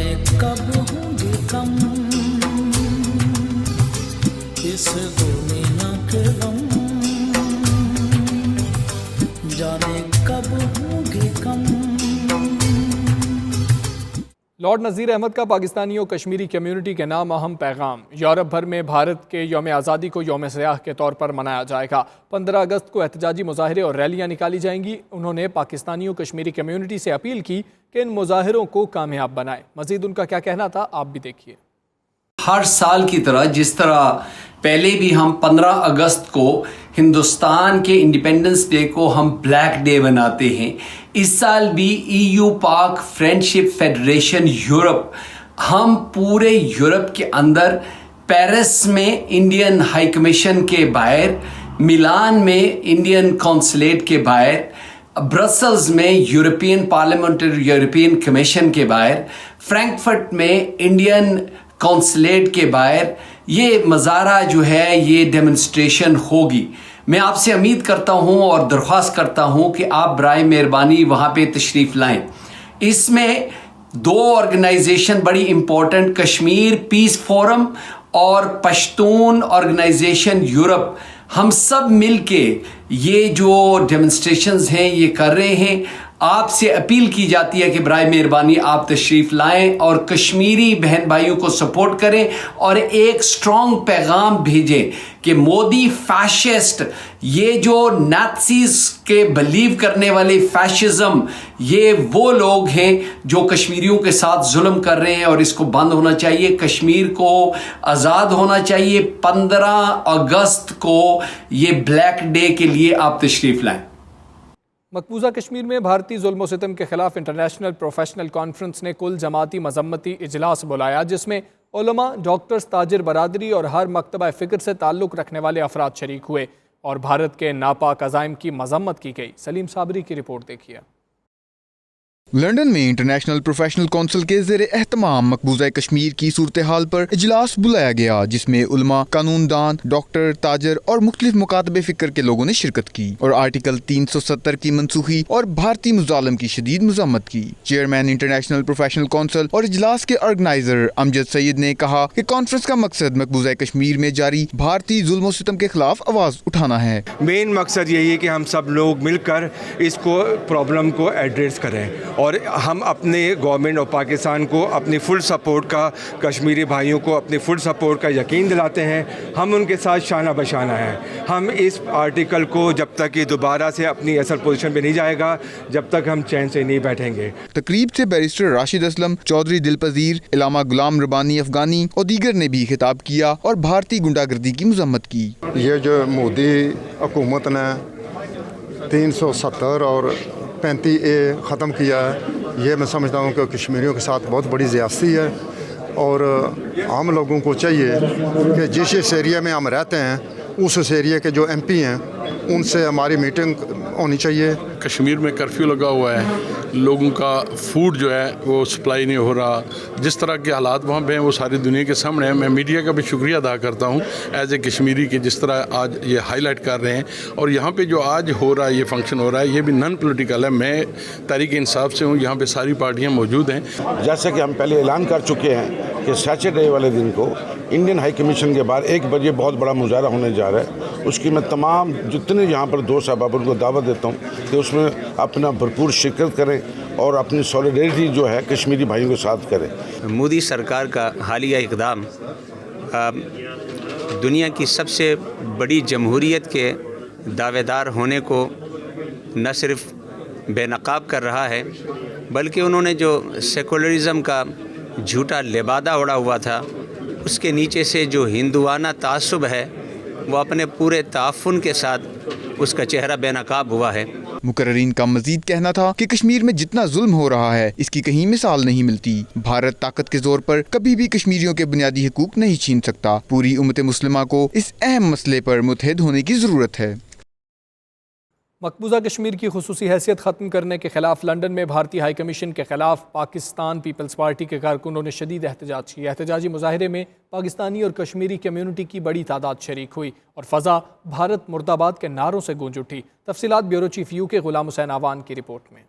जाने कब होंगे कम इस दुनिया के गम, जाने कब होंगे कम। लॉर्ड नज़ीर अहमद का पाकिस्तानियों कश्मीरी कम्युनिटी के नाम अहम पैगाम। यूरोप भर में भारत के यौम आज़ादी को यौम सयाह के तौर पर मनाया जाएगा। 15 अगस्त को एहतजाजी मुजाहरे और रैलियां निकाली जाएंगी। उन्होंने पाकिस्तानियों कश्मीरी कम्युनिटी से अपील की कि इन मुजाहरों को कामयाब बनाएं। मज़ीद उनका क्या कहना था, आप भी देखिए। हर साल की तरह जिस तरह पहले भी हम 15 अगस्त को हिंदुस्तान के इंडिपेंडेंस डे को हम ब्लैक डे बनाते हैं, इस साल भी EU पाक फ्रेंडशिप फेडरेशन यूरोप, हम पूरे यूरोप के अंदर पेरिस में इंडियन हाई कमीशन के बाहर, मिलान में इंडियन कॉन्सुलेट के बाहर, ब्रसल्स में यूरोपियन पार्लियामेंट और यूरोपियन कमीशन के बाहर, फ्रैंकफर्ट में इंडियन कॉन्सुलेट के बाहर ये मज़ारा जो है, ये डेमोन्स्ट्रेशन होगी। मैं आपसे उम्मीद करता हूँ और दरख्वास्त करता हूँ कि आप बराए मेहरबानी वहाँ पे तशरीफ़ लाएं। इसमें 2 ऑर्गेनाइजेशन बड़ी इम्पोर्टेंट, कश्मीर पीस फोरम और पश्तून ऑर्गेनाइजेशन यूरोप, हम सब मिलके ये जो डेमोन्स्ट्रेशंस हैं ये कर रहे हैं। आपसे अपील की जाती है कि बराए मेहरबानी आप तशरीफ़ लाएं और कश्मीरी बहन भाइयों को सपोर्ट करें और एक स्ट्रॉन्ग पैगाम भेजें कि मोदी फैशिस्ट, ये जो नाज़ीज़ के बिलीव करने वाले फैशिज्म, ये वो लोग हैं जो कश्मीरियों के साथ जुल्म कर रहे हैं और इसको बंद होना चाहिए। कश्मीर को आज़ाद होना चाहिए। 15 अगस्त को ये ब्लैक डे के लिए आप तशरीफ़ लाएं। मकबूजा कश्मीर में भारतीय जुल्म सितम के खिलाफ इंटरनेशनल प्रोफेशनल कॉन्फ्रेंस ने कुल जमाती मजम्मती इजलास बुलाया, जिसमें उलमा, डॉक्टर्स, ताजिर बरादरी और हर मकतबा फ़िक्र से ताल्लुक़ रखने वाले अफराद शरीक हुए और भारत के नापाक अज़ाइम की मजम्मत की गई। सलीम साबरी की रिपोर्ट देखिए। लंदन में इंटरनेशनल प्रोफेशनल काउंसिल के ज़ेरे एहतमाम मकबूजा कश्मीर की सूरत हाल पर इजलास बुलाया गया, जिसमें उलमा, कानूनदान, डॉक्टर, ताजर और मुख्तलिफ मुकातबे फिक्र के लोगों ने शिरकत की और आर्टिकल 370 की मनसूखी और भारतीय मुजालम की शदीद मजम्मत की। चेयरमैन इंटरनेशनल प्रोफेशनल काउंसिल और इजलास के ऑर्गेनाइजर अमजद सईद ने कहा कि कॉन्फ्रेंस का मकसद मकबूजा कश्मीर में जारी भारतीय जुल्म सितम के खिलाफ आवाज़ उठाना है। मेन मकसद यही है कि हम सब लोग मिलकर इसको प्रॉब्लम को एड्रेस करें और हम अपने गवर्नमेंट ऑफ पाकिस्तान को अपनी फुल सपोर्ट का, कश्मीरी भाइयों को अपनी फुल सपोर्ट का यकीन दिलाते हैं। हम उनके साथ शाना बशाना है। हम इस आर्टिकल को जब तक ये दोबारा से अपनी असल पोजीशन पे नहीं जाएगा, जब तक हम चैन से नहीं बैठेंगे। तकरीब से बैरिस्टर राशिद असलम, चौधरी दिलपजीर, इलामा गुलाम रबानी अफगानी और दीगर ने भी खिताब किया और भारतीय गुंडागर्दी की मजम्मत की। ये जो मोदी हुकूमत ने 370 और 35A ख़त्म किया है, ये मैं समझता हूँ कि कश्मीरियों के साथ बहुत बड़ी ज़्यादती है और आम लोगों को चाहिए कि जिस एरिया में हम रहते हैं उस एरिया के जो MP हैं उनसे हमारी मीटिंग होनी चाहिए। कश्मीर में कर्फ्यू लगा हुआ है, लोगों का फूड जो है वो सप्लाई नहीं हो रहा, जिस तरह के हालात वहाँ पे हैं वो सारी दुनिया के सामने है। मैं मीडिया का भी शुक्रिया अदा करता हूँ एज ए कश्मीरी कि जिस तरह आज ये हाईलाइट कर रहे हैं और यहाँ पे जो आज हो रहा है, ये फंक्शन हो रहा है, ये भी नॉन पॉलिटिकल है। मैं तहरीक इंसाफ से हूँ, यहाँ पे सारी पार्टियाँ मौजूद हैं। जैसे कि हम पहले ऐलान कर चुके हैं कि सैटरडे वाले दिन को इंडियन हाई कमीशन के बाहर 1 बजे बहुत बड़ा मुजाहरा होने जा रहा है। उसकी मैं तमाम जितने यहाँ पर दोस्त अहबाब उनको दावत देता हूँ कि उसमें अपना भरपूर शिरकत करें और अपनी सॉलिडेरिटी जो है कश्मीरी भाइयों के साथ करें। मोदी सरकार का हालिया इक़दाम दुनिया की सबसे बड़ी जमहूरियत के दावेदार होने को न सिर्फ बेनकाब कर रहा है, बल्कि उन्होंने जो सेकुलरिज़म का झूठा लिबादा उड़ा हुआ था, उसके नीचे से जो हिंदुआना तासुब है वो अपने पूरे ताफ़ुन के साथ उसका चेहरा बेनकाब हुआ है। मुकर्रीन का मजीद कहना था कि कश्मीर में जितना जुल्म हो रहा है इसकी कहीं मिसाल नहीं मिलती। भारत ताकत के जोर पर कभी भी कश्मीरियों के बुनियादी हकूक नहीं छीन सकता। पूरी उम्मत मुस्लिमा को इस अहम मसले पर मुत्तहिद होने की ज़रूरत है। मकबूजा कश्मीर की खुसूसी हैसियत ख़त्म करने के खिलाफ लंदन में भारतीय हाई कमीशन के खिलाफ पाकिस्तान पीपल्स पार्टी के कारकुनों ने शदीद एहतजाज किया। एहतजाजी मुजाहरे में पाकिस्तानी और कश्मीरी कम्यूनिटी की बड़ी तादाद शरीक हुई और फ़ज़ा भारत मुर्दाबाद के नारों से गूंज उठी। तफसीलात bureau chief UK Ghulam Hussain आवान की रिपोर्ट में।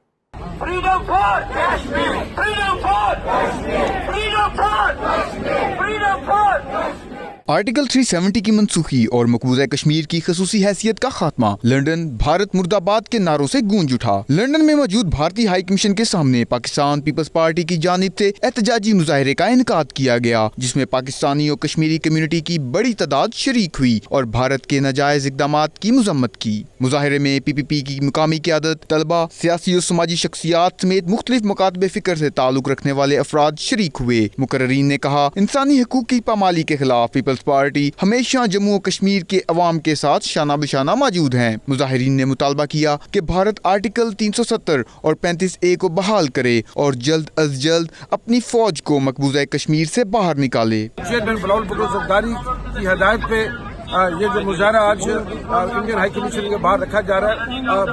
Freedom for Kashmir! Freedom for Kashmir! Freedom for Kashmir! Freedom for Kashmir! Article 370 की मनसूखी और मकबूजा कश्मीर की खसूसी हैसियत का खात्मा। लंदन भारत मुर्दाबाद के नारों से गूंज उठा। लंदन में मौजूद भारतीय हाई कमीशन के सामने पाकिस्तान पीपल्स पार्टी की जानिब से एहतजाजी मुजाहरे का इनकाद किया गया, जिसमें पाकिस्तानी और कश्मीरी कम्युनिटी की बड़ी तादाद शरीक हुई और भारत के नाजायज इकदामात की मजम्मत की। मुजाहरे में PPP की मुकामी क़यादत, तलबा, सियासी और समाजी शख्सियात समेत मुख्तलिफ मकातबे फिक्र से ताल्लुक रखने वाले अफराद शरीक हुए। मुकर्रीन ने कहा, इंसानी हकूक़ की पामाली के खिलाफ पीपल्स पार्टी हमेशा जम्मू और कश्मीर के अवाम के साथ शाना बिशाना मौजूद है। मुजाहिरीन ने मुतालबा किया कि भारत आर्टिकल 370 और 35A को बहाल करे और जल्द अज जल्द अपनी फौज को मकबूजा कश्मीर से बाहर निकाले। चेयरमैन बिलावल भुट्टो ज़रदारी की हदायत पे ये जो मुजाहरा आज इंडियन हाई कमीशन के बाहर रखा जा रहा है,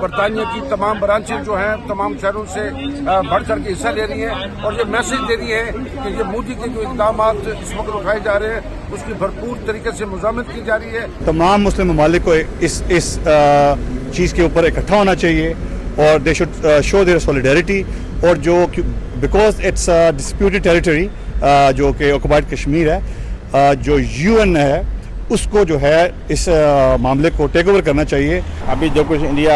बरतानिया की तमाम ब्रांचेज जो हैं तमाम शहरों से बढ़ चढ़ के हिस्सा ले रही हैं और ये मैसेज दे रही है कि ये मोदी के जो इक़दाम इस वक्त उठाए जा रहे हैं उसकी भरपूर तरीके से मज़ामत की जा रही है। तमाम मुस्लिम ममालिक को इस चीज़ के ऊपर इकट्ठा होना चाहिए और they should show their solidarity, और जो बिकॉज इट्स डिस्प्यूटेड टेरिटरी जो कि ऑक्युपाइड कश्मीर है, जो UN है उसको जो है इस मामले को टेक ओवर करना चाहिए। अभी जो कुछ इंडिया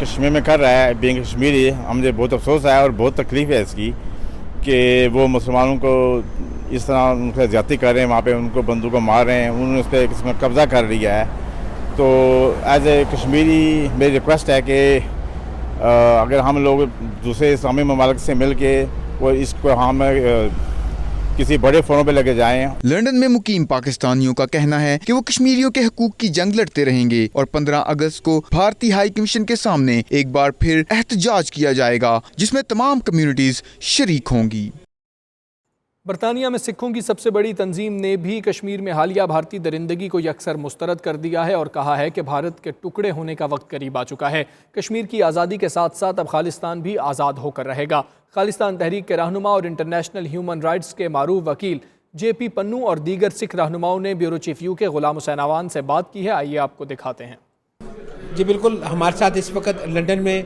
कश्मीर में कर रहा है बीइंग कश्मीरी, मुझे बहुत अफसोस है और बहुत तकलीफ है इसकी कि वो मुसलमानों को इस तरह उनसे ज्यादती कर रहे हैं, वहाँ पे उनको बंदूकों मार रहे हैं, उन्होंने उस पर किस्म कब्ज़ा कर लिया है। तो एज ए कश्मीरी मेरी रिक्वेस्ट है कि अगर हम लोग दूसरे इस्लामी ममालिक से मिल के वो इसको हम किसी बड़े फोरम पे लगे जाएं। लंदन में मुकीम पाकिस्तानियों का कहना है कि वो कश्मीरियों के हकूक की जंग लड़ते रहेंगे और 15 अगस्त को भारतीय हाई कमीशन के सामने एक बार फिर एहतजाज किया जाएगा, जिसमें तमाम कम्युनिटीज शरीक होंगी। बरतानिया में सिखों की सबसे बड़ी तंजीम ने भी कश्मीर में हालिया भारतीय दरिंदगी को यकसर मुस्तरद कर दिया है और कहा है कि भारत के टुकड़े होने का वक्त करीब आ चुका है। कश्मीर की आज़ादी के साथ साथ अब खालिस्तान भी आज़ाद होकर रहेगा। खालिस्तान तहरीक के रहनुमा और इंटरनेशनल ह्यूमन राइट्स के मारूफ वकील JP पन्नू और दीगर सिख रहनुमाओं ने bureau chief UK Ghulam Hussain Awan से बात की है। आइए आपको दिखाते हैं। जी बिल्कुल, हमारे साथ इस वक्त लंदन में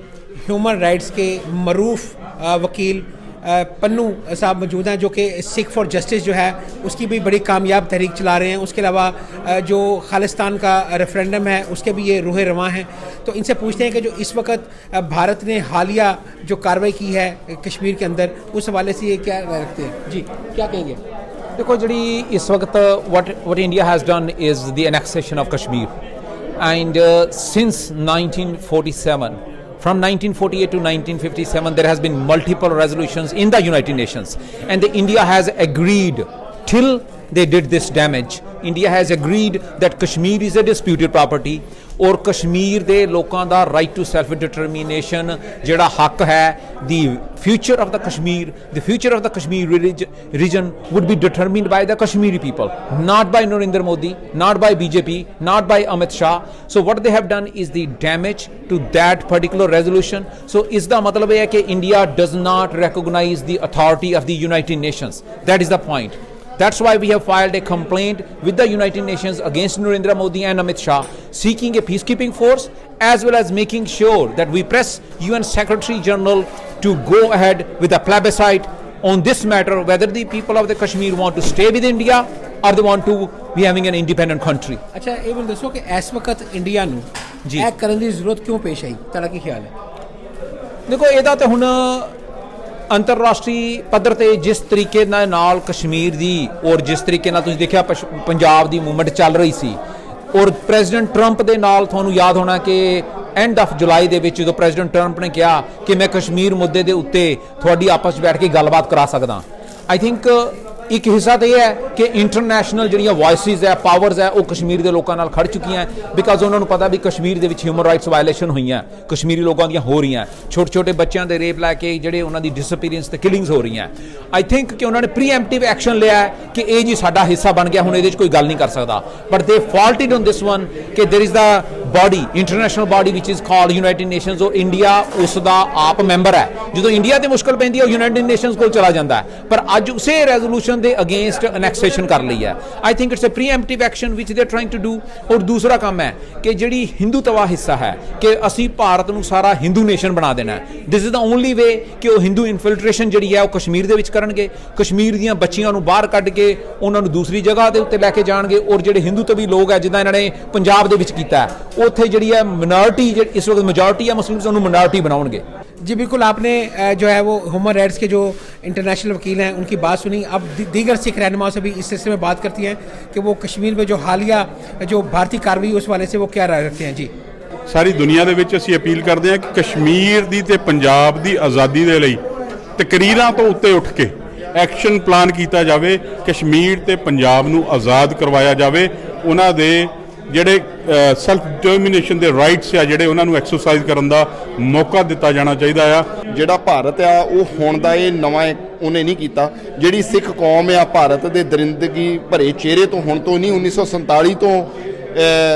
ह्यूमन राइट्स के मरूफ वकील पन्नू साहब मौजूद हैं, जो कि सिख फॉर जस्टिस जो है उसकी भी बड़ी कामयाब तहरीक चला रहे हैं। उसके अलावा जो खालिस्तान का रेफरेंडम है उसके भी ये रूह रवां हैं। तो इनसे पूछते हैं कि जो इस वक्त भारत ने हालिया जो कार्रवाई की है कश्मीर के अंदर, उस हवाले से ये क्या रखते हैं? जी क्या कहेंगे? देखो जी, इस वक्त what India has done is the annexation of Kashmir, and since 1947, from 1948 to 1957, there has been multiple resolutions in the United Nations, and India has agreed till they did this damage. India has agreed that Kashmir is a disputed property और कश्मीर दे लोकां दा right to self determination जेड़ा हक है, the future of the Kashmir region would be determined by the Kashmiri people, not by Narendra Modi, not by BJP, not by Amit Shah. So what they have done is the damage to that particular resolution. So इसदा मतलब है कि India does not recognize the authority of the United Nations. That is the point. That's why we have filed a complaint with the United Nations against Narendra Modi and Amit Shah, seeking a peacekeeping force as well as making sure that we press UN Secretary General to go ahead with a plebiscite on this matter, whether the people of the Kashmir want to stay with India or they want to be having an independent country. अच्छा, ये भी दसो कि इस वक्त India नूं जी एक करने की जरूरत क्यों पेश आई? तुहाडा की ख्याल है? देखो, ਇਹਦਾ ਤੇ ਹੁਣ अंतरराष्ट्री पद्धर ते जिस तरीके नाल कश्मीर दी और जिस तरीके नाल तुसीं देखिया पंजाब दी मूवमेंट चल रही सी, और प्रेजिडेंट ट्रंप दे नाल तुहानूं याद होना कि एंड ऑफ जुलाई दे विच जो प्रेजिडेंट ट्रंप ने कहा कि मैं कश्मीर मुद्दे दे उत्ते तुहाडी आपस विच बैठ के गलबात करा सकदा। आई थिंक एक हिस्सा तो यह है कि इंटरनेशनल जिहड़ियां वॉइसिस है, पावर्स है, वो कश्मीर के लोगों नाल खड़ चुकियां हैं, बिकॉज उन्होंने पता भी कश्मीर के ह्यूमन राइट्स वायलेशन हुई हैं, कश्मीरी लोगों दी हो रही हैं, छोटे छोटे बच्चों के रेप लैके जिहड़े उन्हां दी डिसअपीयरेंस ते किलिंग्स हो रही हैं। आई थिंक कि उन्होंने प्रीएम्प्टिव एक्शन लिया है कि ये जी साडा हिस्सा बन गया, हुण इहदे च कोई गल नहीं कर सकता। But they faulted on this one कि there is the body, international body which is called United Nations, और इंडिया उसका आप मैंबर है। जो इंडिया ते मुश्किल पैंदी है यूनाइटेड नेशनस को चला जाता है, पर अज उसे रेजोल्यूशन ਇੰਡੀਅਨ ਦੇ ਅਗੇਂਸਟ ਅਨੈਕਸੇਸ਼ਨ ਕਰ ਲਈ ਹੈ। I think it's a preemptive action which they are trying to do. ਔਰ ਦੂਸਰਾ ਕੰਮ ਹੈ ਕਿ ਜਿਹੜੀ ਹਿੰਦੂਤਵਾ ਹਿੱਸਾ ਹੈ ਕਿ ਅਸੀਂ ਭਾਰਤ ਨੂੰ ਸਾਰਾ ਹਿੰਦੂ ਨੇਸ਼ਨ ਬਣਾ ਦੇਣਾ ਹੈ। ਦਿਸ ਇਜ਼ ਦਾ ਓਨਲੀ ਵੇ ਕਿ ਉਹ ਹਿੰਦੂ ਇਨਫਿਲਟ੍ਰੇਸ਼ਨ ਜਿਹੜੀ ਹੈ ਉਹ ਕਸ਼ਮੀਰ ਦੇ ਵਿੱਚ ਕਰਨਗੇ, ਕਸ਼ਮੀਰ ਦੀਆਂ ਬੱਚੀਆਂ ਨੂੰ ਬਾਹਰ ਕੱਢ ਕੇ ਉਹਨਾਂ ਨੂੰ ਦੂਸਰੀ ਜਗ੍ਹਾ ਦੇ ਉੱਤੇ ਲੈ ਕੇ ਜਾਣਗੇ। ਔਰ ਜਿਹੜੇ ਹਿੰਦੂ ਤਵੀ ਲੋਕ ਹੈ ਜਿੱਦਾਂ ਇਹਨਾਂ ਨੇ ਪੰਜਾਬ ਦੇ ਵਿੱਚ ਕੀਤਾ ਹੈ, ਉੱਥੇ ਜਿਹੜੀ ਹੈ ਮਿਨੋਰਿਟੀ ਇਸ वक्त मेजॉरिटी है मुस्लिम्स उन्हें मिनॉरिटी बनाओगे। जी बिल्कुल, आपने जो है वो ह्यूमन राइट्स के जो इंटरनेशनल वकील हैं उनकी बात सुनी। अब दीगर सिख रहनुमाओं से भी इस सिलसिले में बात करती हैं कि वो कश्मीर में जो हालिया जो भारतीय कार्रवाई उस वाले से वो क्या राय रखते हैं। जी ਸਾਰੀ ਦੁਨੀਆ ਦੇ ਵਿੱਚ ਅਸੀਂ ਅਪੀਲ ਕਰਦੇ ਹਾਂ ਕਿ ਕਸ਼ਮੀਰ ਦੀ ਤੇ ਪੰਜਾਬ ਦੀ ਆਜ਼ਾਦੀ ਦੇ ਲਈ ਤਕਰੀਰਾਂ ਤੋਂ ਉੱਤੇ ਉੱਠ ਕੇ ਐਕਸ਼ਨ ਪਲਾਨ ਕੀਤਾ ਜਾਵੇ, ਕਸ਼ਮੀਰ ਤੇ ਪੰਜਾਬ ਨੂੰ ਆਜ਼ਾਦ ਕਰਵਾਇਆ ਜਾਵੇ, ਉਹਨਾਂ ਦੇ ਜਿਹੜੇ ਸੈਲਫ ਡਿਟਰਮੀਨੇਸ਼ਨ ਦੇ ਰਾਈਟਸ ਆ ਜਿਹੜੇ ਉਹਨਾਂ ਨੂੰ ਐਕਸਰਸਾਈਜ਼ ਕਰਨ ਦਾ ਮੌਕਾ ਦਿੱਤਾ ਜਾਣਾ ਚਾਹੀਦਾ ਆ। ਜਿਹੜਾ ਭਾਰਤ ਆ ਉਹ ਹੁਣ ਦਾ ਇਹ ਨਵਾਂ ਉਹਨੇ ਨਹੀਂ ਕੀਤਾ। ਜਿਹੜੀ ਸਿੱਖ ਕੌਮ ਆ ਭਾਰਤ ਦੇ ਦਰਿੰਦਗੀ ਭਰੇ ਚਿਹਰੇ ਤੋਂ ਹੁਣ ਤੋਂ ਨਹੀਂ, 1947 ਤੋਂ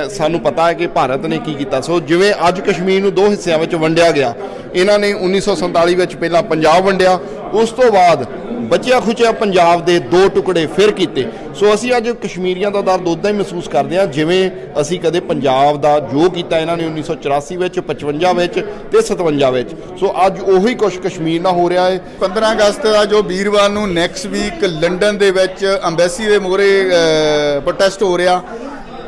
ਸਾਨੂੰ ਪਤਾ ਹੈ ਕਿ ਭਾਰਤ ਨੇ ਕੀ ਕੀਤਾ। ਸੋ ਜਿਵੇਂ ਅੱਜ ਕਸ਼ਮੀਰ ਨੂੰ ਦੋ ਹਿੱਸਿਆਂ ਵਿੱਚ ਵੰਡਿਆ ਗਿਆ, ਇਹਨਾਂ ਨੇ 1947 ਵਿੱਚ ਪਹਿਲਾਂ ਪੰਜਾਬ ਵੰਡਿਆ, ਉਸ ਤੋਂ ਬਾਅਦ ਬਚਿਆ ਖੁਚਿਆ ਪੰਜਾਬ ਦੇ ਦੋ ਟੁਕੜੇ ਫਿਰ ਕੀਤੇ। ਸੋ ਅਸੀਂ ਅੱਜ ਕਸ਼ਮੀਰੀਆਂ ਦਾ ਦਰਦ ਉੱਦਾਂ ਹੀ ਮਹਿਸੂਸ ਕਰਦੇ ਹਾਂ ਜਿਵੇਂ ਅਸੀਂ ਕਦੇ ਪੰਜਾਬ ਦਾ ਜੋ ਕੀਤਾ ਇਹਨਾਂ ਨੇ 1984 ਵਿੱਚ, 55 ਵਿੱਚ ਤੇ 57 ਵਿੱਚ। ਸੋ ਅੱਜ ਉਹੀ ਕੁਛ ਕਸ਼ਮੀਰ ਨਾਲ ਹੋ ਰਿਹਾ ਹੈ। 15 ਅਗਸਤ ਦਾ ਜੋ ਵੀਰਵਾਰ ਨੂੰ ਨੈਕਸਟ ਵੀਕ ਲੰਡਨ ਦੇ ਵਿੱਚ ਅੰਬੈਸੀ ਦੇ ਮੂਹਰੇ ਪ੍ਰੋਟੈਸਟ ਹੋ ਰਿਹਾ,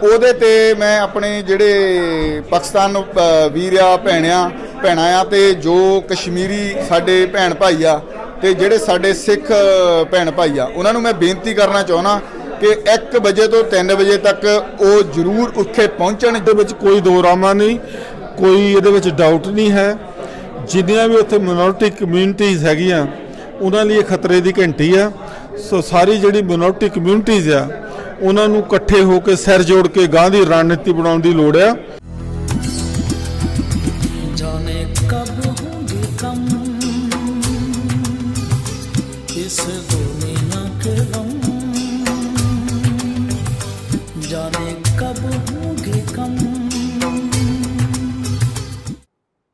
ਉਹਦੇ ਤੇ ਮੈਂ ਆਪਣੇ ਜਿਹੜੇ ਪਾਕਿਸਤਾਨ ਵੀਰ ਆ ਭੈਣਾਂ ਆ ਤੇ ਜੋ ਕਸ਼ਮੀਰੀ ਸਾਡੇ ਭੈਣ ਭਾਈ ਆ ਤੇ ਜਿਹੜੇ ਸਾਡੇ ਸਿੱਖ ਭੈਣ ਭਾਈ ਆ ਉਹਨਾਂ ਨੂੰ ਮੈਂ ਬੇਨਤੀ ਕਰਨਾ ਚਾਹੁੰਦਾ ਕਿ 1 ਵਜੇ ਤੋਂ 3 ਵਜੇ ਤੱਕ ਉਹ ਜ਼ਰੂਰ ਉੱਥੇ ਪਹੁੰਚਣ। ਇਹਦੇ ਵਿੱਚ ਕੋਈ ਦੋਰਾਮਾ ਨਹੀਂ, ਕੋਈ ਇਹਦੇ ਵਿੱਚ ਡਾਊਟ ਨਹੀਂ ਹੈ। ਜਿੰਨੀਆਂ ਵੀ ਉੱਥੇ ਮਿਨੋਰਿਟੀ ਕਮਿਊਨਿਟੀਜ਼ ਹੈਗੀਆਂ ਉਹਨਾਂ ਲਈ ਖਤਰੇ ਦੀ ਘੰਟੀ ਆ। ਸੋ ਸਾਰੀ ਜਿਹੜੀ ਮਿਨੋਰਿਟੀ ਕਮਿਊਨਿਟੀਜ਼ ਆ ਉਹਨਾਂ ਨੂੰ ਇਕੱਠੇ ਹੋ ਕੇ ਸਿਰ ਜੋੜ ਕੇ ਗਾਂ ਦੀ ਰਣਨੀਤੀ ਬਣਾਉਣ ਦੀ ਲੋੜ ਆ। जाने कब होंगे कम इस दुनिया के गम, जाने कब होंगे कम।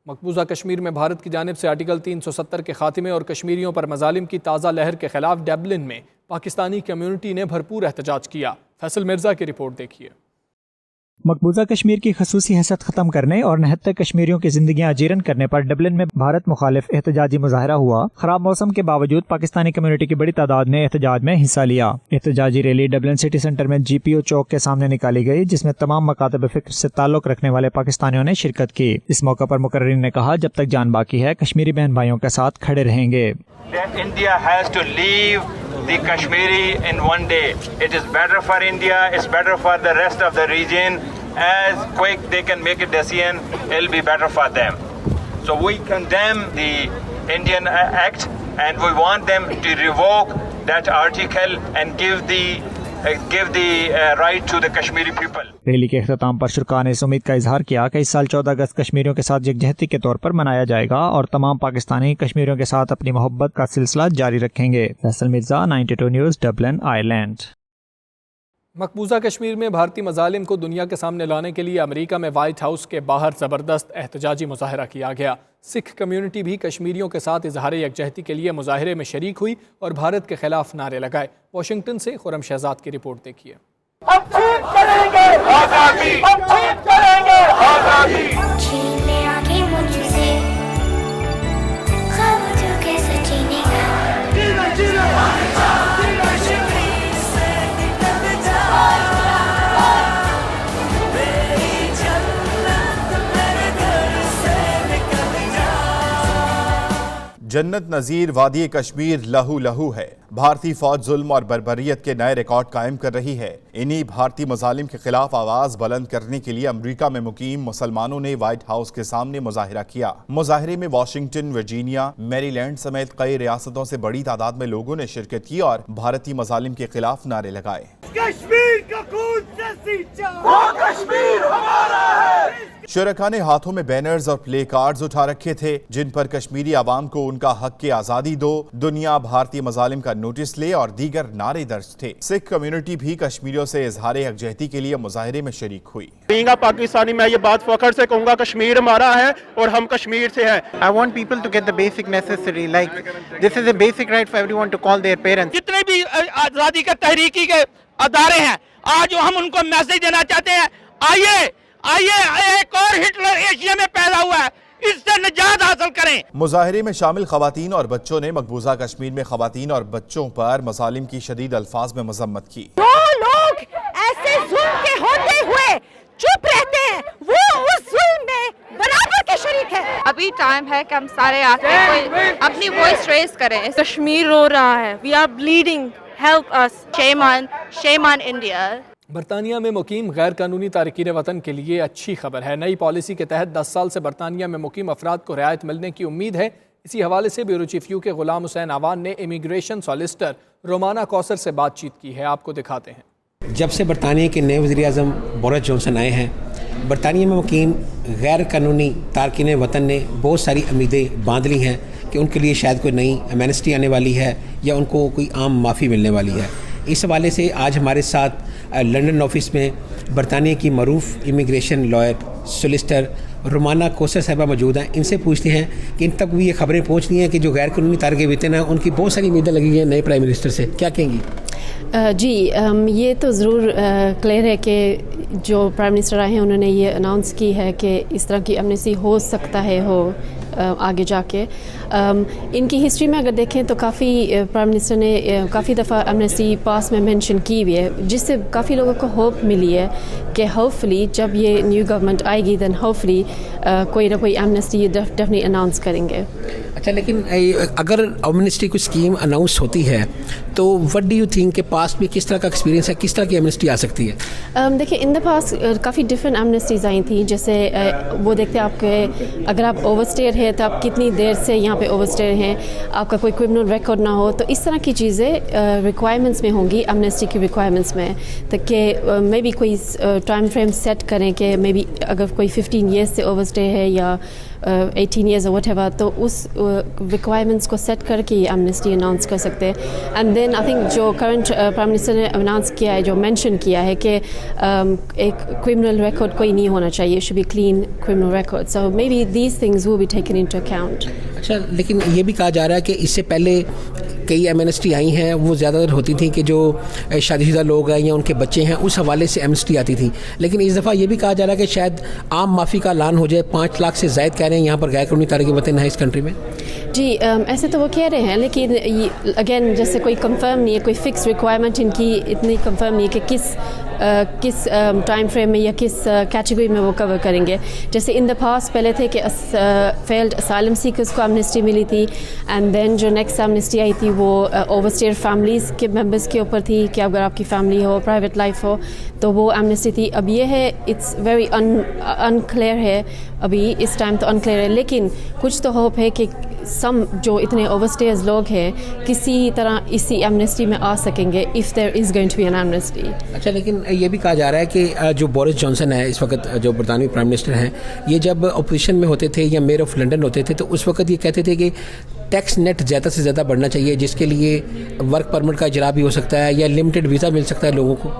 मकबूजा कश्मीर में भारत की जानिब से आर्टिकल 370 के खात्मे और कश्मीरियों पर मजालिम की ताज़ा लहर के खिलाफ डबलिन में पाकिस्तानी कम्यूनिटी ने भरपूर एहतजाज किया। फैसल मिर्ज़ा की रिपोर्ट देखिए। मकबूजा कश्मीर की खसूसी हैसियत ख़त्म करने और 69 कश्मीरियों की जिंदगियां अजीरन करने पर डबलिन में भारत मुखालिफ एहतजाजी मुजाहरा हुआ। खराब मौसम के बावजूद पाकिस्तानी कम्युनिटी की बड़ी तादाद ने एहतजाज में हिस्सा लिया। एहतजाजी रैली डबलिन सिटी सेंटर में GPO चौक के सामने निकाली गई, जिसमें तमाम मकातब फ़िक्र से ताल्लुक़ रखने वाले पाकिस्तानियों ने शिरकत की। इस मौके पर मुकर्रिर ने कहा, जब तक जान बाकी है कश्मीरी बहन भाइयों के साथ खड़े रहेंगे। India has to leave the Kashmiri in one day. It is better for India, it's better for the rest of the region. As quick they can make a decision, it'll be better for them. So we condemn the Indian act and we want them to revoke that article and give the right to the Kashmiri people. Rally के अख्ताम पर शुरका ने इस उम्मीद का इजहार किया कि इस साल 14 अगस्त कश्मीरियों के साथ यकजहती के तौर पर मनाया जाएगा और तमाम पाकिस्तानी कश्मीरियों के साथ अपनी मोहब्बत का सिलसिला जारी रखेंगे। Faisal Mirza, 92 news, Dublin, Ireland. मकबूजा कश्मीर में भारतीय मजालिम को दुनिया के सामने लाने के लिए अमेरिका में वाइट हाउस के बाहर ज़बरदस्त एहतजाजी मुजाहरा किया गया। सिख कम्यूनिटी भी कश्मीरियों के साथ इजहार यकजहती के लिए मुजाहरे में शरीक हुई और भारत के खिलाफ नारे लगाए। वाशिंगटन से खुरम शहजाद की रिपोर्ट देखिए। हम ठीक करेंगे आजादी, हम ठीक करेंगे आजादी। खेलने आगे मुझसे ख्वाब जो कैसे जीनेगा, जीना जीना जन्नत नज़ीर वादी कश्मीर लहू लहू है। भारतीय फौज जुल्म और बर्बरियत के नए रिकॉर्ड कायम कर रही है। इन्हीं भारतीय मजालिम के खिलाफ आवाज़ बुलंद करने के लिए अमेरिका में मुकीम मुसलमानों ने व्हाइट हाउस के सामने मुजाहिरा किया। मुजाहिरे में वाशिंगटन, वर्जीनिया, मैरीलैंड समेत कई रियासतों से बड़ी तादाद में लोगों ने शिरकत की और भारतीय मजालिम के खिलाफ नारे लगाए। कश्मीर का खून से सींचा वो कश्मीर हमारा है। शुरका ने हाथों में बैनर्स और प्ले कार्ड्स उठा रखे थे जिन पर कश्मीरी आवाम को उनका हक के आज़ादी दो, दुनिया भारतीय मजालिम का नोटिस ले और दीगर नारे दर्ज थे। सिख कम्युनिटी भी कश्मीरियों से इजहार यकजहती के लिए मुजाहरे में शरीक हुई। बीइंग पाकिस्तानी मैं ये बात फख्र से कहूँगा, कश्मीर हमारा है और हम कश्मीर से हैं। I want people to get the basic necessary, like this is a basic right for everyone to call their parents. जितने भी आज़ादी का तहरीकी के अदारे हैं, आज हम उनको मैसेज देना चाहते हैं, आइए एक और हिटलर एशिया में पैदा हुआ है, इससे निजात हासिल करें। मुजाहरे में शामिल खवातीन और बच्चों ने मकबूजा कश्मीर में खवातीन और बच्चों पर मजालिम की शदीद अल्फाज में मजम्मत की। जो लोग ऐसे जुल्म के होते हुए चुप रहते हैं वो उस जुल्म में बराबर के शरीक है। अभी टाइम है कि हम सारे आके अपनी वॉइस रेज करें। कश्मीर रो रहा है, we are bleeding, help us, shame on India. बरतानिया में मुकीम गैर कानूनी तारकीन वतन के लिए अच्छी खबर है। नई पॉलिसी के तहत 10 साल से बरतानिया में मुकीम अफराद को रियायत मिलने की उम्मीद है। इसी हवाले से ब्यूरो चीफ यू के गुलाम हुसैन आवान ने इमिग्रेशन सॉलिसिटर रोमाना कौसर से बातचीत की है, आपको दिखाते हैं। जब से बरतानिया के नए वज़ीर आज़म बोरिस जॉनसन आए हैं, बरतानिया में मुकीम गैर कानूनी तारकीन वतन ने बहुत सारी उम्मीदें बांध ली हैं कि उनके लिए शायद कोई नई एमनेस्टी आने वाली है या उनको कोई आम माफ़ी मिलने वाली है। इस हवाले से आज हमारे साथ लंदन ऑफिस में बरतानिया की मरूफ immigration lawyer solicitor Romana Kausar साहिबा मौजूद हैं। इनसे पूछते हैं कि इन तक भी ये खबरें पहुँच रही हैं कि जो गैर कानूनी तारकीन वतन हैं उनकी बहुत सारी उम्मीदें लगी हैं नए प्राइम मिनिस्टर से, क्या कहेंगी? जी ये तो ज़रूर क्लियर है कि जो प्राइम मिनिस्टर आए हैं उन्होंने ये अनाउंस की है कि इस तरह की एमनेस्टी हो सकता है आगे जाके। इनकी हिस्ट्री में अगर देखें तो काफ़ी प्राइम मिनिस्टर ने काफ़ी दफ़ा एमनेस्टी पास में मेंशन की हुई है, जिससे काफ़ी लोगों को होप मिली है कि होपफुली जब ये न्यू गवर्नमेंट आएगी दैन होपफुली कोई ना कोई एमनेस्टी डेफिनेटली अनाउंस करेंगे। अच्छा, लेकिन अगर एमनेस्टी की स्कीम अनाउंस होती है तो व्हाट डू यू थिंक के पास्ट में किस तरह का एक्सपीरियंस है, किस तरह की एमनेस्टी आ सकती है? देखिए इन द पास्ट काफ़ी डिफरेंट एमनेस्टीज़ आई थी। जैसे वो देखते हैं आपके अगर आप ओवरस्टेयर है तो आप कितनी देर से यहाँ पे ओवरस्टेयर हैं, आपका कोई क्रिमिनल रिकॉर्ड ना हो, तो इस तरह की चीज़ें रिक्वायरमेंट्स में होंगी एमनेस्टी की रिक्वायरमेंट्स में। तो कि मे बी कोई टाइम फ्रेम सेट करें कि मे बी अगर कोई 15 ईयर्स से ओवरस्टे है या 18 ईयर्स और व्हाटएवर, तो उस रिक्वायरमेंट्स को सेट करके ये एमनेस्टी अनाउंस कर सकते हैं। एंड देन आई थिंक जो करंट प्राइम मिनिस्टर ने अनाउंस किया है, जो मेंशन किया है कि एक क्रिमिनल रिकॉर्ड कोई नहीं होना चाहिए, should be clean criminal record, so may be these things will be taken into account. अच्छा, लेकिन ये भी कहा जा रहा है कि इससे पहले कई एमनेस्टी आई हैं, वो ज़्यादातर होती थी कि जो शादीशुदा लोग हैं या उनके बच्चे हैं उस हवाले से एमनेस्टी आती थी। लेकिन इस दफ़ा ये भी कहा जा रहा है कि शायद आम माफ़ी का ऐलान हो जाए। 5 लाख से ज़ायद कह रहे हैं यहाँ पर गैर कानूनी तारकीन वतन है इस कंट्री में। जी ऐसे तो वो कह रहे हैं, लेकिन अगेन जैसे कोई कंफर्म नहीं है, कोई फिक्स रिक्वायरमेंट इनकी इतनी कंफर्म नहीं है कि किस टाइम फ्रेम में या किस कैटेगरी में वो कवर करेंगे। जैसे इन द पास्ट पहले थे कि फेल्ड असाइलम सीकर्स को एमनेस्टी मिली थी, एंड देन जो नेक्स्ट एमनेस्टी आई थी वो ओवरस्टेयर फैमिलीज़ के मेंबर्स के ऊपर थी कि अगर आपकी फैमिली हो, प्राइवेट लाइफ हो, तो वो एमनेस्टी थी। अब ये है इट्स वेरी अनक्लियर है, अभी इस टाइम तो अनक्लियर है, लेकिन कुछ तो होप है कि सम जो इतने ओवरस्टेयर्स लोग हैं किसी तरह इसी एमनेस्टी में आ सकेंगे if there is going to be an amnesty. अच्छा, लेकिन ये भी कहा जा रहा है कि जो बोरिस जॉनसन है इस वक्त जो बरतानवी प्राइम मिनिस्टर हैं, ये जब अपोजिशन में होते थे या मेयर ऑफ लंदन होते थे तो उस वक्त ये कहते थे कि टैक्स नेट ज़्यादा से ज़्यादा बढ़ना चाहिए, जिसके लिए वर्क परमिट का इजरा भी हो सकता है या लिमिटेड वीज़ा मिल सकता है लोगों को।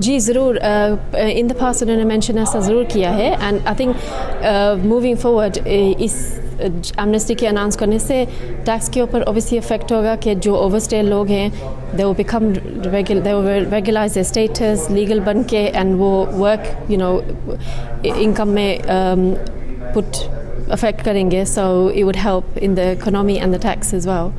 जी ज़रूर, इन द पास्ट उन्होंने मेंशन ऐसा ज़रूर किया है, and I think moving forward इस एमनेस्टी के अनाउंस करने से टैक्स के ऊपर ऑब्वियसली इफेक्ट होगा कि जो ओवरस्टे लोग हैं they will become regularise their status legal बन के, एंड वो वर्क इनकम में पुट अफेक्ट करेंगे, so it would help in the economy and the tax as well.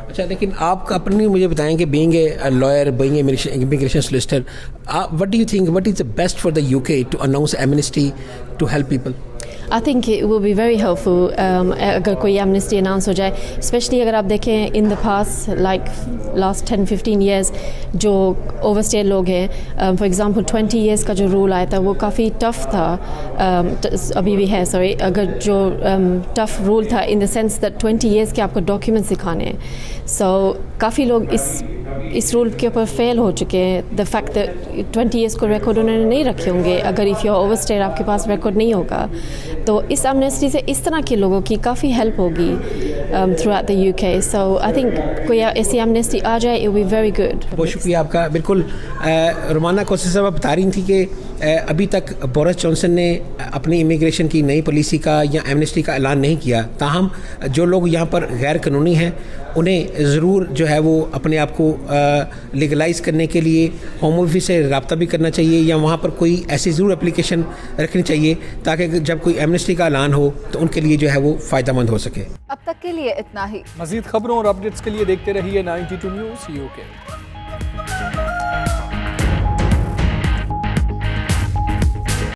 अच्छा, लेकिन आप अपनी मुझे बताएं कि being a lawyer, being immigration solicitor, what do you think what is the best for the UK to announce amnesty to help people? I think it will be very helpful अगर कोई amnesty announce हो जाए, specially अगर आप देखें in the past like last 10-15 years जो overstay लोग हैं, फॉर एग्जांपल 20 ईयर्स का जो रूल आया था वो काफ़ी टफ था, अभी भी है सॉरी, अगर जो टफ रूल था in the sense that 20 years के आपको डॉक्यूमेंट्स दिखाने हैं, सो काफ़ी लोग इस इस रूल के ऊपर फेल हो चुके हैं. द फैक्ट दैट 20 ईयर्स को रिकॉर्ड उन्होंने नहीं रखे होंगे. अगर इफ़ यू ओवरस्टेड आपके पास रिकॉर्ड नहीं होगा तो इस एमनेस्टी से इस तरह के लोगों की काफ़ी हेल्प होगी through out the UK. So I think कोई ऐसी एमनेस्टी आ जाए it will be very good. बहुत शुक्रिया आपका. बिल्कुल रोमाना कोसे साहब बता रही थी कि अभी तक बोरिस जॉनसन ने अपनी इमिग्रेशन की नई पॉलिसी का या एमनेस्टी का ऐलान नहीं किया. ताहम जो लोग यहाँ पर गैर कानूनी हैं उन्हें ज़रूर जो है वो अपने आप को लीगलाइज करने के लिए होम ऑफिस से रब्ता भी करना चाहिए या वहाँ पर कोई ऐसी ज़रूर एप्लीकेशन रखनी चाहिए ताकि जब कोई एमनेस्टी का ऐलान हो तो उनके लिए जो है वो फ़ायदेमंद हो सके. अब तक के लिए इतना ही. मज़ीद खबरों और अपडेट्स के लिए देखते रहिए 92 न्यूज़ UK.